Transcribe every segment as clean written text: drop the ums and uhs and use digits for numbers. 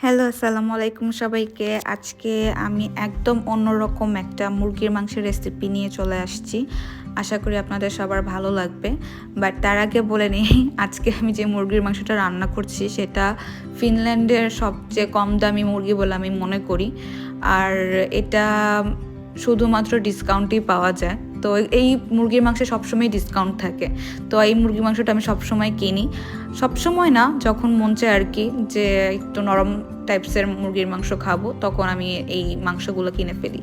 Hello, আসসালামু আলাইকুম সবাইকে। আজকে আমি একদম অন্যরকম একটা মুরগির মাংসের রেসিপি নিয়ে চলে আসছি। আশা করি আপনাদের সবার ভালো লাগবে। বাট তার আগে বলে নিই, আজকে আমি যে মুরগির মাংসটা রান্না করছি সেটা ফিনল্যান্ডের সবচেয়ে কম দামি মুরগি বলে আমি মনে করি। আর এটা শুধুমাত্র ডিসকাউন্টেই পাওয়া যায়। তো এই মুরগির মাংসে সবসময় ডিসকাউন্ট থাকে। তো এই মুরগির মাংসটা আমি সবসময় কিনি। সবসময় না, যখন মন চায় আর কি, যে একটু নরম টাইপসের মুরগির মাংস খাবো, তখন আমি এই মাংসগুলো কিনে ফেলি।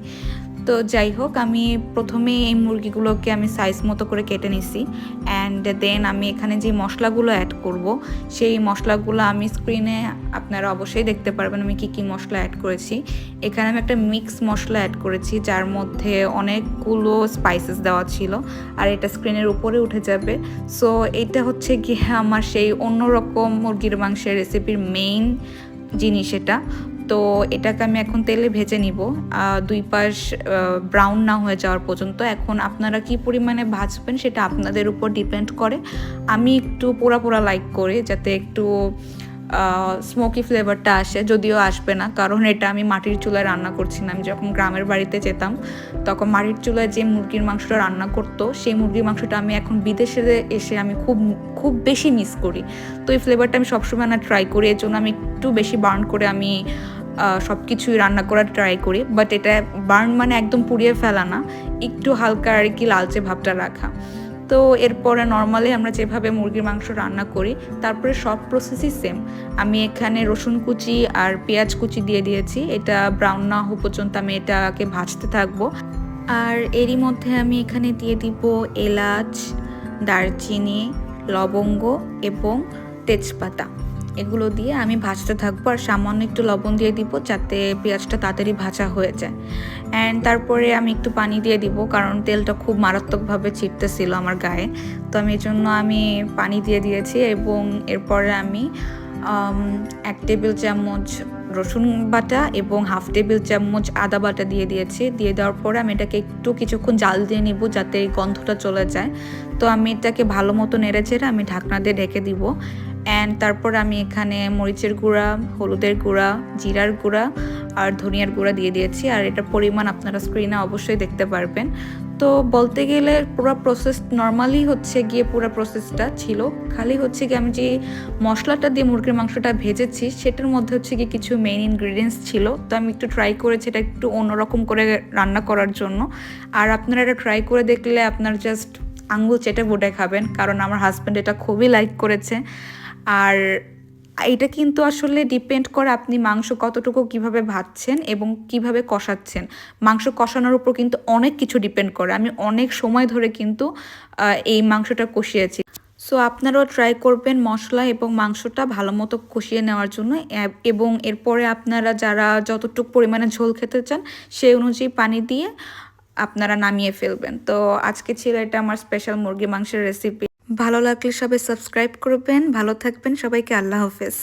তো যাই হোক, আমি প্রথমে এই মুরগিগুলোকে আমি সাইজ মতো করে কেটে নিছি। অ্যান্ড দেন আমি এখানে যে মশলাগুলো অ্যাড করব, সেই মশলাগুলো আমি স্ক্রিনে আপনারা অবশ্যই দেখতে পারবেন আমি কি কি মশলা অ্যাড করেছি। এখানে আমি একটা মিক্স মশলা অ্যাড করেছি, যার মধ্যে অনেকগুলো স্পাইসেস দেওয়া ছিল, আর এটা স্ক্রিনের উপরে উঠে যাবে। সো এটা হচ্ছে গিয়ে আমার সেই অন্যরকম মুরগির মাংসের রেসিপির মেইন জিনিস এটা। তো এটাকে আমি এখন তেলে ভেজে নিব, দুই পাশ ব্রাউন না হয়ে যাওয়ার পর্যন্ত। এখন আপনারা কি পরিমাণে ভাজবেন সেটা আপনাদের উপর ডিপেন্ড করে। আমি একটু পোড়া পোড়া লাইক করি, যাতে একটু স্মোকি ফ্লেভারটা আসে। যদিও আসবে না, কারণ এটা আমি মাটির চুলায় রান্না করছি না। আমি যখন গ্রামের বাড়িতে যেতাম, তখন মাটির চুলায় যে মুরগির মাংসটা রান্না করতো, সেই মুরগির মাংসটা আমি এখন বিদেশে এসে আমি খুব খুব বেশি মিস করি। তো এই ফ্লেভারটা আমি সবসময় না ট্রাই করি, এর জন্য আমি একটু বেশি বার্ন করে আমি সব কিছুই রান্না করার ট্রাই করি। বাট এটা বার্ন মানে একদম পুড়িয়ে ফেলা না, একটু হালকা আর কি লালচে ভাবটা রাখা। তো এরপরে নর্মালি আমরা যেভাবে মুরগির মাংস রান্না করি, তারপরে সব প্রসেসই সেম। আমি এখানে রসুন কুচি আর পেঁয়াজ কুচি দিয়ে দিয়েছি। এটা ব্রাউন না হওয়া পর্যন্ত আমি এটাকে ভাজতে থাকবো। আর এরই মধ্যে আমি এখানে দিয়ে দিব এলাচ, দারচিনি, লবঙ্গ এবং তেজপাতা। এগুলো দিয়ে আমি ভাজতে থাকবো, আর সামান্য একটু লবণ দিয়ে দিব যাতে পেঁয়াজটা তাড়াতাড়ি ভাজা হয়ে যায়। অ্যান্ড তারপরে আমি একটু পানি দিয়ে দিব, কারণ তেলটা খুব মারাত্মকভাবে ছিটতেছিল আমার গায়ে। তো আমি এই জন্য আমি পানি দিয়ে দিয়েছি, এবং এরপরে আমি 1 টেবিল চামচ রসুন বাটা এবং 1/2 টেবিল চামচ আদা বাটা দিয়ে দিয়েছি। দিয়ে দেওয়ার পরে আমি এটাকে একটু কিছুক্ষণ জাল দিয়ে নিব, যাতে এই গন্ধটা চলে যায়। তো আমি এটাকে ভালো মতো নেড়ে চেড়ে আমি ঢাকনা দিয়ে ঢেকে দিব। অ্যান্ড তারপর আমি এখানে মরিচের গুঁড়া, হলুদের গুঁড়া, জিরার গুঁড়া আর ধনিয়ার গুঁড়া দিয়ে দিয়েছি। আর এটার পরিমাণ আপনারা স্ক্রিনে অবশ্যই দেখতে পারবেন। তো বলতে গেলে পুরো প্রসেস নর্মালি হচ্ছে গিয়ে পুরো প্রসেসটা ছিল, খালি হচ্ছে গিয়ে আমি যে মশলাটা দিয়ে মুরগির মাংসটা ভেজেছি সেটার মধ্যে হচ্ছে গিয়ে কিছু মেইন ইনগ্রিডিয়েন্টস ছিল। তো আমি একটু ট্রাই করেছি এটা একটু অন্যরকম করে রান্না করার জন্য। আর আপনারা এটা ট্রাই করে দেখলে আপনারা জাস্ট আঙ্গুল চেটে বুটে খাবেন, কারণ আমার হাজব্যান্ড এটা খুবই লাইক করেছে। আর এটা কিন্তু আসলে ডিপেন্ড করে আপনি মাংস কতটুকু কিভাবে ভাজছেন এবং কিভাবে কষাচ্ছেন। মাংস কষানোর উপর কিন্তু অনেক কিছু ডিপেন্ড করে। আমি অনেক সময় ধরে কিন্তু এই মাংসটা কষিয়েছি। সো আপনারাও ট্রাই করবেন মশলা এবং মাংসটা ভালো মতো কষিয়ে নেওয়ার জন্য, এবং এরপরে আপনারা যারা যতটুকু পরিমাণে ঝোল খেতে চান সেই অনুযায়ী পানি দিয়ে আপনারা নামিয়ে ফেলবেন। তো আজকে ছিল এটা আমার স্পেশাল মুরগি মাংসের রেসিপি। ভালো লাগলে সবাই সাবস্ক্রাইব করবেন। ভালো থাকবেন সবাইকে, আল্লাহ হাফেজ।